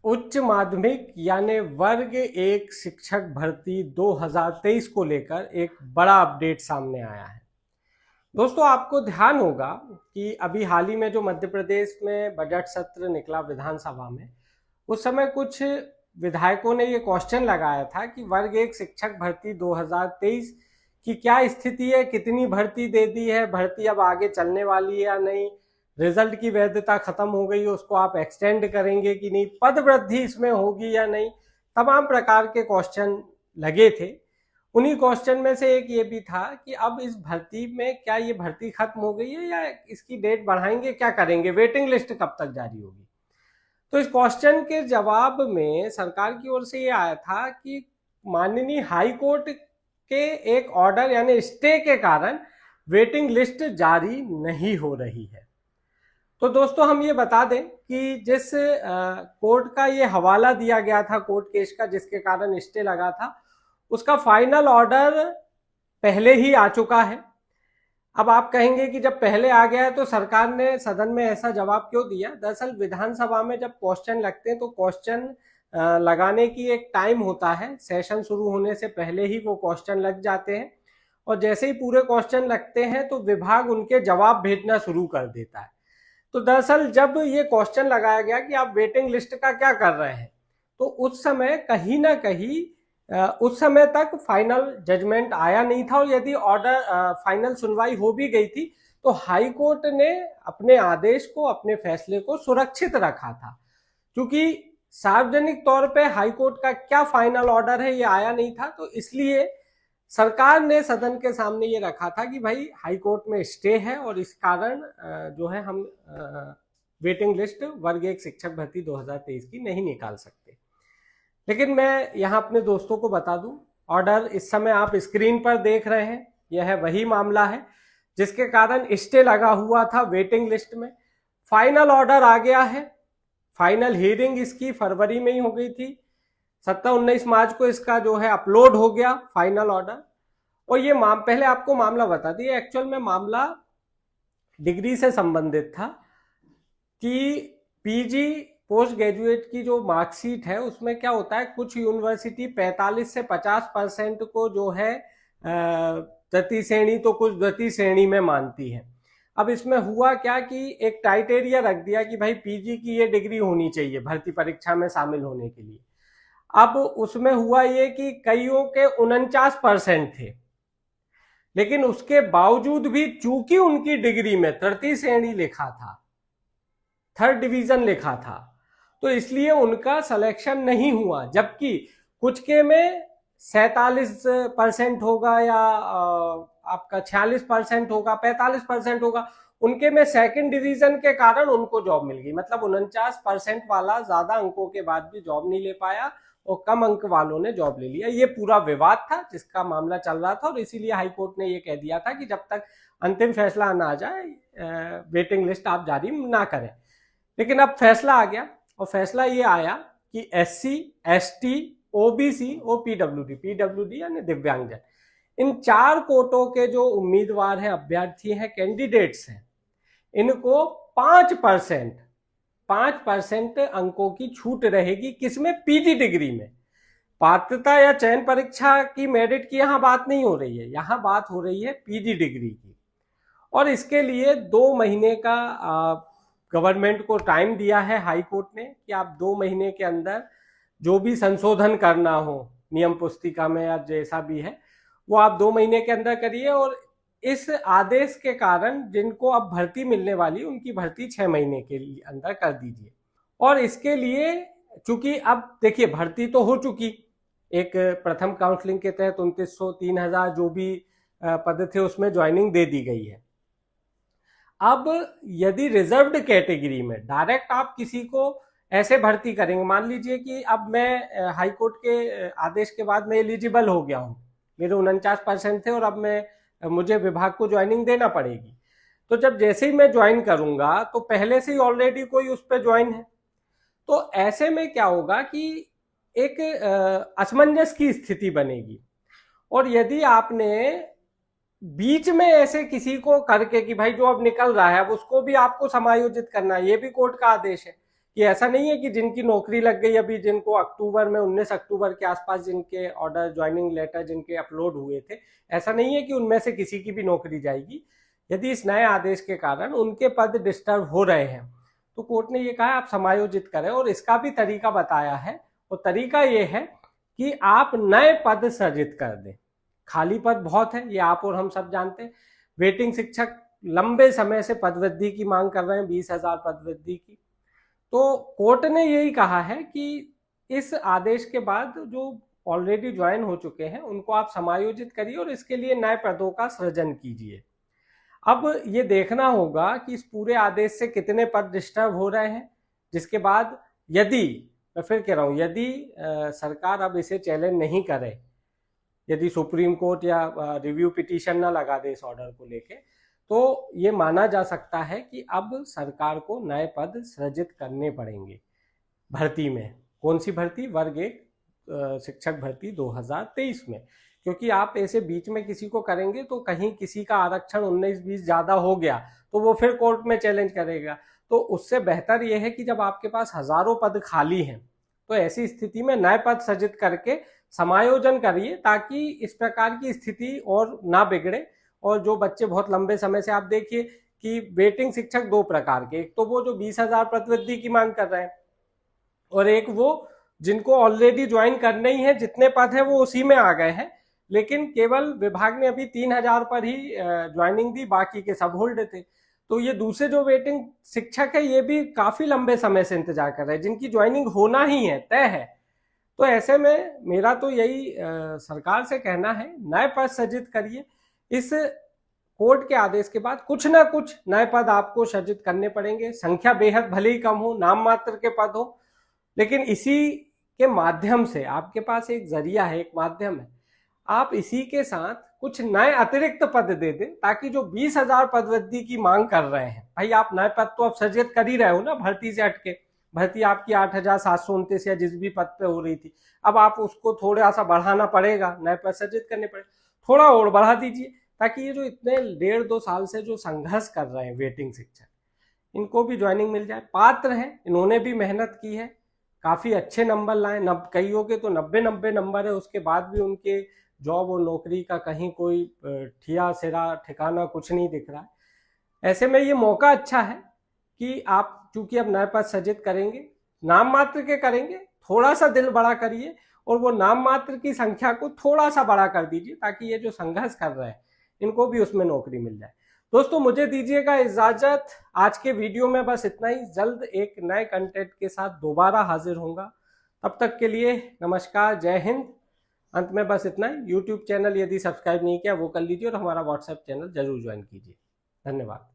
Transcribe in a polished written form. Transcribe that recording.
उच्च माध्यमिक यानी वर्ग एक शिक्षक भर्ती 2023 को लेकर एक बड़ा अपडेट सामने आया है। दोस्तों, आपको ध्यान होगा कि अभी हाल ही में जो मध्य प्रदेश में बजट सत्र निकला विधानसभा में, उस समय कुछ विधायकों ने ये क्वेश्चन लगाया था कि वर्ग एक शिक्षक भर्ती 2023 की क्या स्थिति है, कितनी भर्ती दे दी है, भर्ती अब आगे चलने वाली है या नहीं, रिजल्ट की वैधता खत्म हो गई है, उसको आप एक्सटेंड करेंगे कि नहीं, पद वृद्धि इसमें होगी या नहीं। तमाम प्रकार के क्वेश्चन लगे थे। उन्हीं क्वेश्चन में से एक ये भी था कि अब इस भर्ती में क्या ये भर्ती खत्म हो गई है या इसकी डेट बढ़ाएंगे, क्या करेंगे, वेटिंग लिस्ट कब तक जारी होगी। तो इस क्वेश्चन के जवाब में सरकार की ओर से ये आया था कि माननीय हाई कोर्ट के एक ऑर्डर यानी स्टे के कारण वेटिंग लिस्ट जारी नहीं हो रही है। तो दोस्तों, हम ये बता दें कि जिस कोर्ट का ये हवाला दिया गया था, कोर्ट केस का, जिसके कारण स्टे लगा था, उसका फाइनल ऑर्डर पहले ही आ चुका है। अब आप कहेंगे कि जब पहले आ गया है तो सरकार ने सदन में ऐसा जवाब क्यों दिया। दरअसल विधानसभा में जब क्वेश्चन लगते हैं तो क्वेश्चन लगाने की एक टाइम होता है, सेशन शुरू होने से पहले ही वो क्वेश्चन लग जाते हैं, और जैसे ही पूरे क्वेश्चन लगते हैं तो विभाग उनके जवाब भेजना शुरू कर देता है। तो दरअसल जब ये क्वेश्चन लगाया गया कि आप वेटिंग लिस्ट का क्या कर रहे हैं, तो उस समय कहीं ना कहीं उस समय तक फाइनल जजमेंट आया नहीं था, और यदि ऑर्डर फाइनल सुनवाई हो भी गई थी तो हाई कोर्ट ने अपने आदेश को, अपने फैसले को सुरक्षित रखा था। क्योंकि सार्वजनिक तौर पे हाई कोर्ट का क्या फाइनल ऑर्डर है ये आया नहीं था, तो इसलिए सरकार ने सदन के सामने ये रखा था कि भाई हाई कोर्ट में स्टे है और इस कारण जो है हम वेटिंग लिस्ट वर्ग एक शिक्षक भर्ती 2023 की नहीं निकाल सकते। लेकिन मैं यहाँ अपने दोस्तों को बता दूं, ऑर्डर इस समय आप स्क्रीन पर देख रहे हैं, यह वही मामला है जिसके कारण स्टे लगा हुआ था वेटिंग लिस्ट में। फाइनल ऑर्डर आ गया है। फाइनल हियरिंग इसकी फरवरी में ही हो गई थी। 17-19 मार्च को इसका जो है अपलोड हो गया फाइनल ऑर्डर। और ये पहले आपको मामला बता दिए, एक्चुअल में मामला डिग्री से संबंधित था कि पीजी पोस्ट ग्रेजुएट की जो मार्कशीट है उसमें क्या होता है, कुछ यूनिवर्सिटी 45 से 50% को जो है तृतीय श्रेणी तो कुछ द्वितीय श्रेणी में मानती है। अब इसमें हुआ क्या कि एक क्राइटेरिया रख दिया कि भाई पीजी की ये डिग्री होनी चाहिए भर्ती परीक्षा में शामिल होने के लिए। अब उसमें हुआ ये कि कईयों के 49% थे, लेकिन उसके बावजूद भी चूंकि उनकी डिग्री में तृतीय श्रेणी लिखा था, थर्ड डिवीजन लिखा था, तो इसलिए उनका सिलेक्शन नहीं हुआ। जबकि कुछ के में 47% होगा या आपका 46% होगा, 45% होगा, उनके में सेकंड डिवीजन के कारण उनको जॉब मिल गई। मतलब 49% वाला ज्यादा अंकों के बाद भी जॉब नहीं ले पाया और कम अंक वालों ने जॉब ले लिया। ये पूरा विवाद था जिसका मामला चल रहा था, और इसीलिए हाईकोर्ट ने ये कह दिया था कि जब तक अंतिम फैसला ना आ जाए वेटिंग लिस्ट आप जारी ना करें। लेकिन अब फैसला आ गया, और फैसला ये आया कि एससी, एसटी, ओबीसी और पीडब्ल्यूडी यानी दिव्यांगजन, इन 4 कोटों के जो उम्मीदवार हैं, अभ्यर्थी हैं, कैंडिडेट्स हैं, इनको 5% अंकों की छूट रहेगी। किसमें? पीजी डिग्री में। पात्रता या चयन परीक्षा की मेरिट की यहां बात नहीं हो रही है, यहां बात हो रही है पीजी डिग्री की। और इसके लिए 2 महीने का गवर्नमेंट को टाइम दिया है हाई कोर्ट ने कि आप 2 महीने के अंदर जो भी संशोधन करना हो नियम पुस्तिका में या जैसा भी है वो आप 2 महीने के अंदर करिए। और इस आदेश के कारण जिनको अब भर्ती मिलने वाली उनकी भर्ती 6 महीने के अंदर कर दीजिए। और इसके लिए चूंकि अब देखिए भर्ती तो हो चुकी, एक प्रथम काउंसलिंग के तहत 2900 3000 जो भी पद थे उसमें ज्वाइनिंग दे दी गई है। अब यदि रिजर्व्ड कैटेगरी में डायरेक्ट आप किसी को ऐसे भर्ती करेंगे, मान लीजिए कि अब मैं हाई कोर्ट के आदेश के बाद मैं एलिजिबल हो गया हूं, मेरे 49% थे और अब मुझे विभाग को ज्वाइनिंग देना पड़ेगी, तो जब जैसे ही मैं ज्वाइन करूंगा तो पहले से ही ऑलरेडी कोई उस पर ज्वाइन है, तो ऐसे में क्या होगा कि एक असमंजस की स्थिति बनेगी। और यदि आपने बीच में ऐसे किसी को करके कि भाई जो अब निकल रहा है अब उसको भी आपको समायोजित करना है, ये भी कोर्ट का आदेश है कि ऐसा नहीं है कि जिनकी नौकरी लग गई अभी, जिनको अक्टूबर में 19 अक्टूबर के आसपास जिनके ऑर्डर ज्वाइनिंग लेटर जिनके अपलोड हुए थे, ऐसा नहीं है कि उनमें से किसी की भी नौकरी जाएगी। यदि इस नए आदेश के कारण उनके पद डिस्टर्ब हो रहे हैं तो कोर्ट ने ये कहा आप समायोजित करें, और इसका भी तरीका बताया है। और तरीका ये है कि आप नए पद सृजित कर दें। खाली पद बहुत है, ये आप और हम सब जानते हैं। वेटिंग शिक्षक लंबे समय से पदवृद्धि की मांग कर रहे हैं, 20,000 पदवृद्धि की। तो कोर्ट ने यही कहा है कि इस आदेश के बाद जो ऑलरेडी ज्वाइन हो चुके हैं उनको आप समायोजित करिए और इसके लिए नए पदों का सृजन कीजिए। अब ये देखना होगा कि इस पूरे आदेश से कितने पद डिस्टर्ब हो रहे हैं, जिसके बाद यदि, मैं फिर कह रहा हूँ, यदि सरकार अब इसे चैलेंज नहीं करे, यदि सुप्रीम कोर्ट या रिव्यू पिटीशन ना लगा दे इस ऑर्डर को लेके, तो ये माना जा सकता है कि अब सरकार को नए पद सृजित करने पड़ेंगे भर्ती में। कौन सी भर्ती? वर्ग 1 शिक्षक भर्ती 2023 में। क्योंकि आप ऐसे बीच में किसी को करेंगे तो कहीं किसी का आरक्षण 19-20 ज्यादा हो गया तो वो फिर कोर्ट में चैलेंज करेगा। तो उससे बेहतर यह है कि जब आपके पास हजारों पद खाली हैं तो ऐसी स्थिति में नए पद सृजित करके समायोजन करिए, ताकि इस प्रकार की स्थिति और ना बिगड़े। और जो बच्चे बहुत लंबे समय से, आप देखिए कि वेटिंग शिक्षक दो प्रकार के, एक तो वो जो 20,000 पदवृद्धि की मांग कर रहे हैं, और एक वो जिनको ऑलरेडी ज्वाइन करने ही है, जितने पद है वो उसी में आ गए हैं, लेकिन केवल विभाग ने अभी 3,000 पर ही ज्वाइनिंग दी, बाकी के सब होल्ड थे। तो ये दूसरे जो वेटिंग शिक्षक है ये भी काफी लंबे समय से इंतजार कर रहे हैं, जिनकी ज्वाइनिंग होना ही है, तय है। तो ऐसे में मेरा तो यही सरकार से कहना है, नए पद सृजित करिए। इस कोर्ट के आदेश के बाद कुछ ना कुछ नए पद आपको सृजित करने पड़ेंगे। संख्या बेहद भले ही कम हो, नाम मात्र के पद हो, लेकिन इसी के माध्यम से आपके पास एक जरिया है, एक माध्यम है। आप इसी के साथ कुछ नए अतिरिक्त पद दे दें, ताकि जो 20,000 पदवृद्धि की मांग कर रहे हैं, भाई आप नए पद तो अब सृजित कर ही रहे हो ना भर्ती से हटके। भर्ती आपकी 8,729 या जिस भी पद पे हो रही थी, अब आप उसको थोड़ा सा बढ़ाना पड़ेगा, नए पद सृजित करने पड़े, थोड़ा और बढ़ा दीजिए, ताकि ये जो इतने 1.5-2 साल से जो संघर्ष कर रहे हैं वेटिंग शिक्षक, इनको भी ज्वाइनिंग मिल जाए। पात्र हैं, इन्होंने भी मेहनत की है, काफी अच्छे नंबर लाए, कईयों के तो 90-90 नंबर है, उसके बाद भी उनके जॉब और नौकरी का कहीं कोई ठिया सिरा ठिकाना कुछ नहीं दिख रहा है। ऐसे में ये मौका अच्छा है कि आप चूंकि अब नए पद सृजित करेंगे, नाम मात्र के करेंगे, थोड़ा सा दिल बड़ा करिए और वो नाम मात्र की संख्या को थोड़ा सा बड़ा कर दीजिए, ताकि ये जो संघर्ष कर रहे हैं इनको भी उसमें नौकरी मिल जाए। दोस्तों मुझे दीजिएगा इजाजत, आज के वीडियो में बस इतना ही। जल्द एक नए कंटेंट के साथ दोबारा हाजिर होऊंगा, तब तक के लिए नमस्कार, जय हिंद। अंत में बस इतना ही। यूट्यूब चैनल यदि सब्सक्राइब नहीं किया वो कर लीजिए और हमारा व्हाट्सएप चैनल जरूर ज्वाइन कीजिए। धन्यवाद।